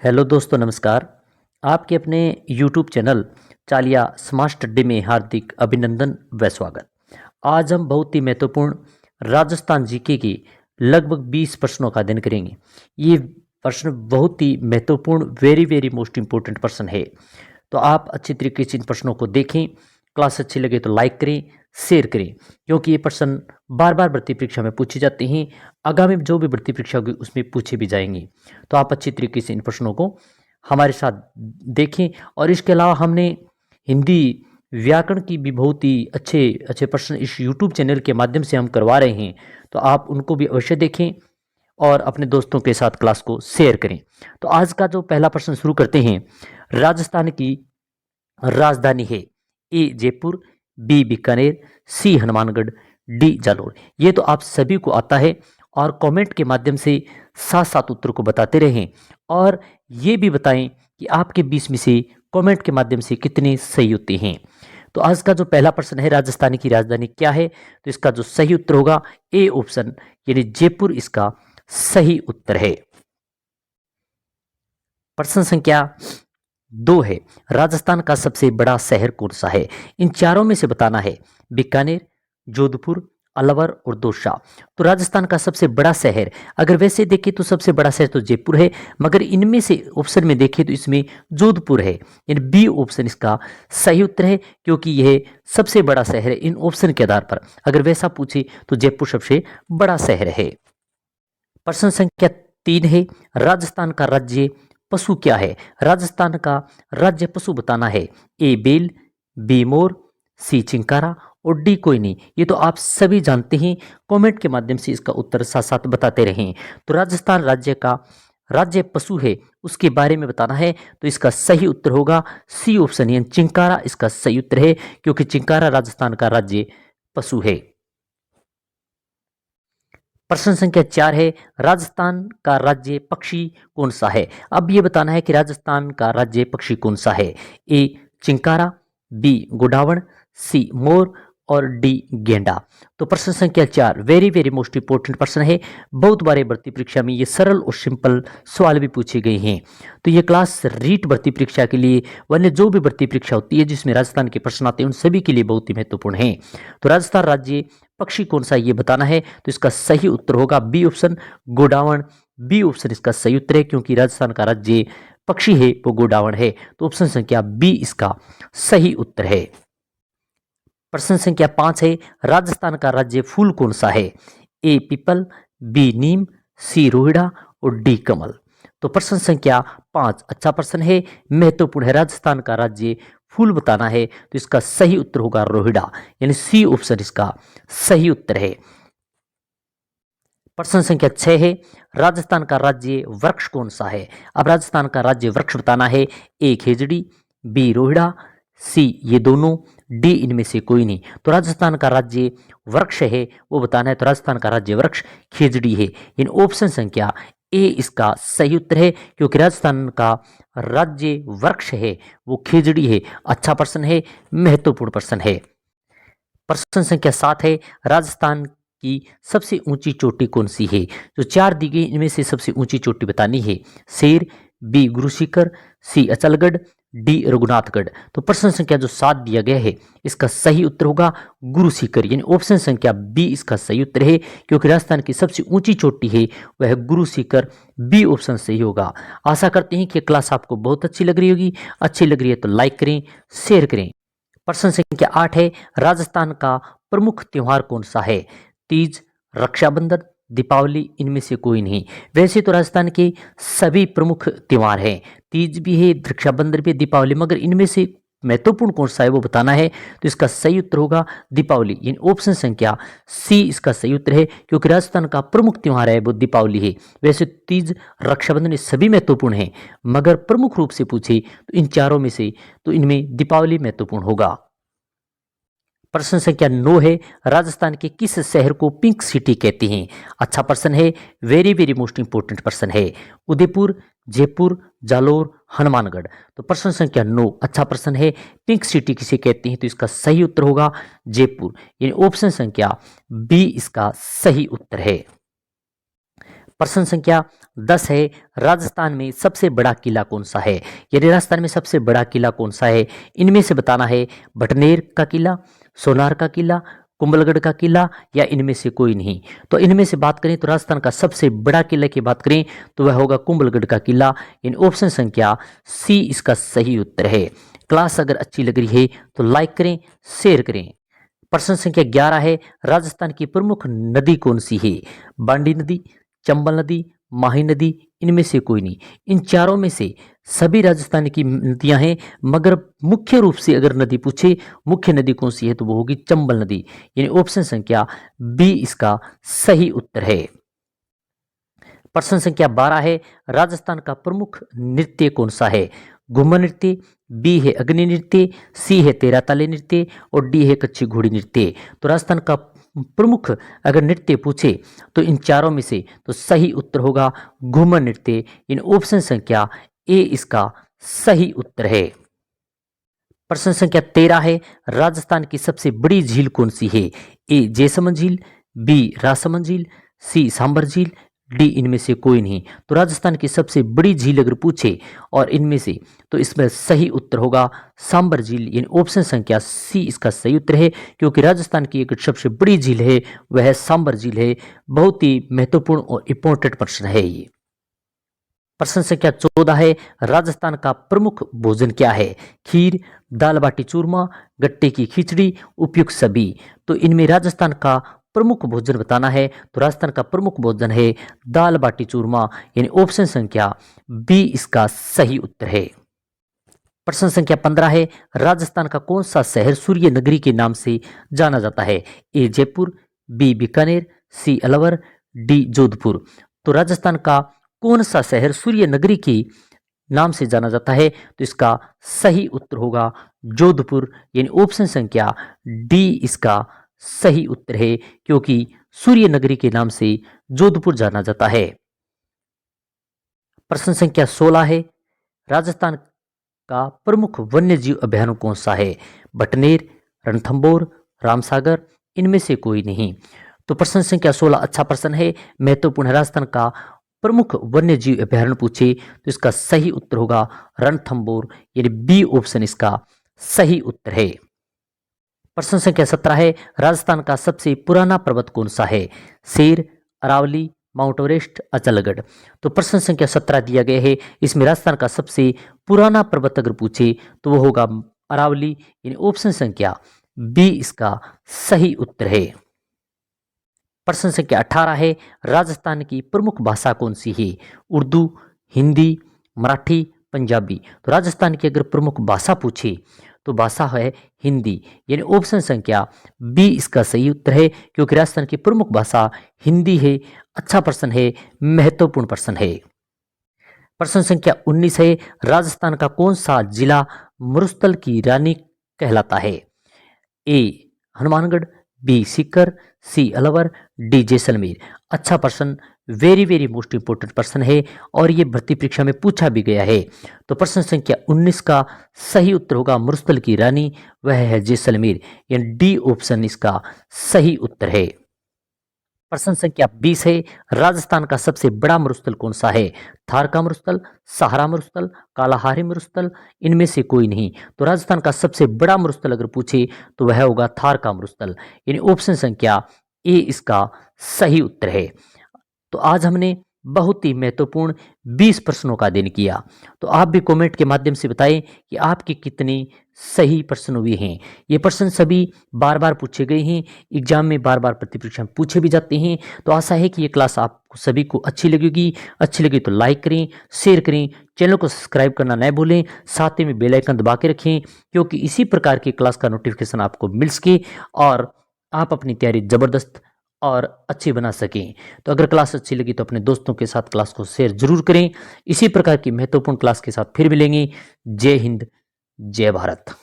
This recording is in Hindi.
हेलो दोस्तों, नमस्कार। आपके अपने यूट्यूब चैनल चालिया स्मार्ट स्टडी में हार्दिक अभिनंदन व स्वागत। आज हम बहुत ही महत्वपूर्ण राजस्थान जीके की लगभग 20 प्रश्नों का अध्ययन करेंगे। ये प्रश्न बहुत ही महत्वपूर्ण, वेरी वेरी मोस्ट इम्पोर्टेंट प्रश्न है। तो आप अच्छी तरीके से इन प्रश्नों को देखें। क्लास अच्छी लगे तो लाइक करें, शेयर करें, क्योंकि ये प्रश्न बार बार भर्ती परीक्षा में पूछे जाते हैं। आगामी जो भी भर्ती परीक्षा होगी उसमें पूछे भी जाएंगे। तो आप अच्छी तरीके से इन प्रश्नों को हमारे साथ देखें। और इसके अलावा हमने हिंदी व्याकरण की भी बहुत ही अच्छे अच्छे प्रश्न इस यूट्यूब चैनल के माध्यम से हम करवा रहे हैं। तो आप उनको भी अवश्य देखें और अपने दोस्तों के साथ क्लास को शेयर करें। तो आज का जो पहला प्रश्न शुरू करते हैं। राजस्थान की राजधानी है ए जयपुर, बी बीकानेर, सी हनुमानगढ़, डी जालोर। ये तो आप सभी को आता है और कमेंट के माध्यम से साथ साथ उत्तर को बताते रहें और ये भी बताएं कि आपके बीच में से कमेंट के माध्यम से कितने सही होते हैं। तो आज का जो पहला प्रश्न है, राजस्थान की राजधानी क्या है, तो इसका जो सही उत्तर होगा ए ऑप्शन यानी जयपुर इसका सही उत्तर है। प्रश्न संख्या 2 है, राजस्थान का सबसे बड़ा शहर कौन सा है। इन चारों में से बताना है, बीकानेर, जोधपुर, अलवर और दौसा। तो राजस्थान का सबसे बड़ा शहर अगर वैसे देखें तो सबसे बड़ा शहर तो जयपुर है, मगर इनमें से ऑप्शन में देखें तो इसमें जोधपुर है। यानी बी ऑप्शन इसका सही उत्तर है, क्योंकि यह सबसे बड़ा शहर है। इन ऑप्शन के आधार पर अगर वैसा पूछे तो जयपुर सबसे बड़ा शहर है। प्रश्न संख्या 3 है, राजस्थान का राज्य पशु क्या है। राजस्थान का राज्य पशु बताना है, ए बेल, बी मोर, सी चिंकारा और डी कोई नहीं। ये तो आप सभी जानते हैं, कमेंट के माध्यम से इसका उत्तर साथ साथ बताते रहें। तो राजस्थान राज्य का राज्य पशु है उसके बारे में बताना है, तो इसका सही उत्तर होगा सी ऑप्शन यानी चिंकारा इसका सही उत्तर है, क्योंकि चिंकारा राजस्थान का राज्य पशु है। प्रश्न संख्या 4 है, राजस्थान का राज्य पक्षी कौन सा है। अब ये बताना है कि राजस्थान का राज्य पक्षी कौन सा है, ए चिंकारा, बी गोडावण, सी मोर और डी गेंडा। तो प्रश्न संख्या 4 वेरी वेरी मोस्ट इंपोर्टेंट प्रश्न है। बहुत बार भर्ती परीक्षा में ये सरल और सिंपल सवाल भी पूछे गए हैं। तो ये क्लास रीट भर्ती परीक्षा के लिए, वन्य जो भी भर्ती परीक्षा होती है जिसमें राजस्थान के प्रश्न आते हैं, उन सभी के लिए बहुत ही महत्वपूर्ण है। तो राजस्थान राज्य पक्षी कौन सा ये बताना है, तो इसका सही उत्तर होगा बी ऑप्शन गोडावण। बी ऑप्शन इसका सही उत्तर है, क्योंकि राजस्थान का राज्य पक्षी है वो गोडावण है। तो ऑप्शन संख्या बी इसका सही उत्तर है। प्रश्न संख्या 5 है, राजस्थान का राज्य फूल कौन सा है, ए पीपल, बी नीम, सी रोहिड़ा और डी कमल। तो प्रश्न संख्या 5 अच्छा प्रश्न है, महत्वपूर्ण है। राजस्थान का राज्य फूल बताना है, तो इसका सही उत्तर होगा रोहिड़ा, यानी सी ऑप्शन इसका सही उत्तर है। प्रश्न संख्या 6 है, राजस्थान का राज्य वृक्ष कौन सा है। अब राजस्थान का राज्य वृक्ष बताना है, ए खेजड़ी, बी रोहिड़ा, सी ये दोनों, डी इनमें से कोई नहीं। तो राजस्थान का राज्य वृक्ष है वो बताना है, तो राजस्थान का राज्य वृक्ष खेजड़ी है। इन ऑप्शन संख्या ए इसका सही उत्तर है, क्योंकि राजस्थान का राज्य वृक्ष है वो खेजड़ी है। अच्छा प्रश्न है, महत्वपूर्ण प्रश्न है। प्रश्न संख्या 7 है, राजस्थान की सबसे ऊंची चोटी कौन सी है। जो 4 दी गई इनमें से सबसे ऊंची चोटी बतानी है, शेर, बी गुरु शिखर, सी अचलगढ़, डी रघुनाथगढ़। तो प्रश्न संख्या जो 7 दिया गया है इसका सही उत्तर होगा गुरु शिखर, यानी ऑप्शन संख्या बी इसका सही उत्तर है, क्योंकि राजस्थान की सबसे ऊंची चोटी है वह गुरु शिखर। बी ऑप्शन सही होगा। आशा करते हैं कि क्लास आपको बहुत अच्छी लग रही होगी। अच्छी लग रही है तो लाइक करें, शेयर करें। प्रश्न संख्या 8 है, राजस्थान का प्रमुख त्योहार कौन सा है, तीज, रक्षाबंधन, दीपावली इनमें से कोई नहीं। वैसे तो राजस्थान के सभी प्रमुख त्योहार हैं, तीज भी है, रक्षाबंधन भी, दीपावली, मगर इनमें से महत्वपूर्ण कौन सा है वो बताना है, तो इसका सही उत्तर होगा दीपावली, यानी ऑप्शन संख्या सी इसका सही उत्तर है, क्योंकि राजस्थान का प्रमुख त्योहार है वो दीपावली है। वैसे तीज, रक्षाबंधन ये सभी महत्वपूर्ण हैं, मगर प्रमुख रूप से पूछे तो इन चारों में से तो इनमें दीपावली महत्वपूर्ण होगा। प्रश्न संख्या 9 है, राजस्थान के किस शहर को पिंक सिटी कहते हैं। अच्छा प्रश्न है, वेरी वेरी मोस्ट इंपोर्टेंट प्रश्न है। उदयपुर, जयपुर, जालोर, हनुमानगढ़। तो प्रश्न संख्या 9 अच्छा प्रश्न है, पिंक सिटी किसे कहते हैं, तो इसका सही उत्तर होगा जयपुर, यानी ऑप्शन संख्या बी इसका सही उत्तर है। प्रश्न संख्या 10 है, राजस्थान में सबसे बड़ा किला कौन सा है? यदि राजस्थान में सबसे बड़ा किला कौन सा है, इनमें से बताना है। भटनेर का किला, सोनार का किला, कुंभलगढ़ का किला या इनमें से कोई नहीं। तो इनमें से बात करें तो राजस्थान का सबसे बड़ा किला की बात करें तो वह होगा कुंभलगढ़ का किला। इन ऑप्शन संख्या सी इसका सही उत्तर है। क्लास अगर अच्छी लग रही है तो लाइक करें, शेयर करें। प्रश्न संख्या 11 है, राजस्थान की प्रमुख नदी कौन सी है? बांडी नदी, चंबल नदी, माही नदी, इनमें से कोई नहीं। इन चारों में से सभी राजस्थान की नदियां हैं, मगर मुख्य रूप से अगर नदी पूछे मुख्य नदी कौन सी है तो वो होगी चंबल नदी। यानी ऑप्शन संख्या बी इसका सही उत्तर है। प्रश्न संख्या 12 है, राजस्थान का प्रमुख नृत्य कौन सा है? घूमर नृत्य, बी है अग्नि नृत्य, सी है तेरह ताले नृत्य और डी है कच्ची घोड़ी नृत्य। तो राजस्थान का प्रमुख अगर नृत्य पूछे तो इन चारों में से तो सही उत्तर होगा घूमर नृत्य। इन ऑप्शन संख्या ए इसका सही उत्तर है। प्रश्न संख्या 13 है, राजस्थान की सबसे बड़ी झील कौन सी है? ए जैसमंद झील, बी राजसमंद झील, सी सांबर झील, डी इनमें से कोई नहीं। तो राजस्थान की सबसे बड़ी झील अगर पूछे और इनमें से तो इसमें सही उत्तर होगा सांबर झील। यानी ऑप्शन संख्या सी इसका सही उत्तर है, क्योंकि राजस्थान की एक सबसे बड़ी झील है वह सांबर झील है। बहुत ही महत्वपूर्ण और इंपॉर्टेंट प्रश्न है ये। प्रश्न संख्या 14 है, राजस्थान का प्रमुख भोजन क्या है? खीर, दाल बाटी चूरमा, गट्टे की खिचड़ी, उपयुक्त सभी। तो इनमें राजस्थान का प्रमुख भोजन बताना है। तो राजस्थान का प्रमुख भोजन है दाल बाटी चूरमा। यानी ऑप्शन संख्या बी इसका सही उत्तर है। प्रश्न संख्या 15 है, राजस्थान का कौन सा शहर सूर्य नगरी के नाम से जाना जाता है? ए जयपुर, बी बीकानेर, सी अलवर, डी जोधपुर। तो राजस्थान का कौन सा शहर सूर्य नगरी के नाम से जाना जाता है? तो इसका सही उत्तर होगा जोधपुर। यानी ऑप्शन संख्या डी इसका सही उत्तर है, क्योंकि सूर्य नगरी के नाम से जोधपुर जाना जाता है। प्रश्न संख्या 16 है, राजस्थान का प्रमुख वन्य जीव अभयारण्य कौन सा है? भटनेर, रणथंभौर, रामसागर, इनमें से कोई नहीं। तो प्रश्न संख्या 16 अच्छा प्रश्न है, महत्वपूर्ण है। राजस्थान का प्रमुख वन्य जीव अभयारण्य पूछे तो इसका सही उत्तर होगा रणथंभौर। यानी बी ऑप्शन इसका सही उत्तर है। प्रश्न संख्या 17 है, राजस्थान का सबसे पुराना पर्वत कौन सा है? शेर, अरावली, माउंट एवरेस्ट, अचलगढ़। तो प्रश्न संख्या 17 दिया गया है, इसमें राजस्थान का सबसे पुराना पर्वत अगर पूछे तो वो होगा अरावली। यानी ऑप्शन संख्या बी इसका सही उत्तर है। प्रश्न संख्या 18 है, राजस्थान की प्रमुख भाषा कौन सी है? उर्दू, हिंदी, मराठी, पंजाबी। तो राजस्थान की अगर प्रमुख भाषा पूछे तो भाषा है हिंदी। यानी ऑप्शन संख्या बी इसका सही उत्तर है, क्योंकि राजस्थान की प्रमुख भाषा हिंदी है। अच्छा प्रश्न है, महत्वपूर्ण प्रश्न है। प्रश्न संख्या 19 है, राजस्थान का कौन सा जिला मरुस्थल की रानी कहलाता है? ए हनुमानगढ़, बी सीकर, सी अलवर, डी जैसलमेर। अच्छा प्रश्न, वेरी वेरी मोस्ट इंपोर्टेंट प्रश्न है और ये भर्ती परीक्षा में पूछा भी गया है। तो प्रश्न संख्या 19 का सही उत्तर होगा मरुस्थल की रानी, वह है जैसलमेर। यानी डी ऑप्शन इसका सही उत्तर है। प्रश्न संख्या 20 है, राजस्थान का सबसे बड़ा मरुस्थल कौन सा है? थार का मरुस्थल, सहारा मरुस्थल, कालाहारी मरुस्थल, इनमें से कोई नहीं। तो राजस्थान का सबसे बड़ा मरुस्थल अगर पूछे तो वह होगा थार का मरुस्थल। यानी ऑप्शन संख्या ए इसका सही उत्तर है। तो आज हमने बहुत ही महत्वपूर्ण 20 प्रश्नों का अध्ययन किया। तो आप भी कमेंट के माध्यम से बताएं कि आपके कितने सही प्रश्न हुए हैं। ये प्रश्न सभी बार बार पूछे गए हैं, एग्जाम में बार बार प्रतिपरीक्षा में पूछे भी जाते हैं। तो आशा है कि ये क्लास आपको सभी को अच्छी लगेगी। अच्छी लगी तो लाइक करें, शेयर करें, चैनल को सब्सक्राइब करना न भूलें, साथ ही में बेल आइकन दबा के रखें, क्योंकि इसी प्रकार की क्लास का नोटिफिकेशन आपको मिल सके और आप अपनी तैयारी ज़बरदस्त और अच्छी बना सकें। तो अगर क्लास अच्छी लगी तो अपने दोस्तों के साथ क्लास को शेयर जरूर करें। इसी प्रकार की महत्वपूर्ण क्लास के साथ फिर मिलेंगे। जय हिंद, जय भारत।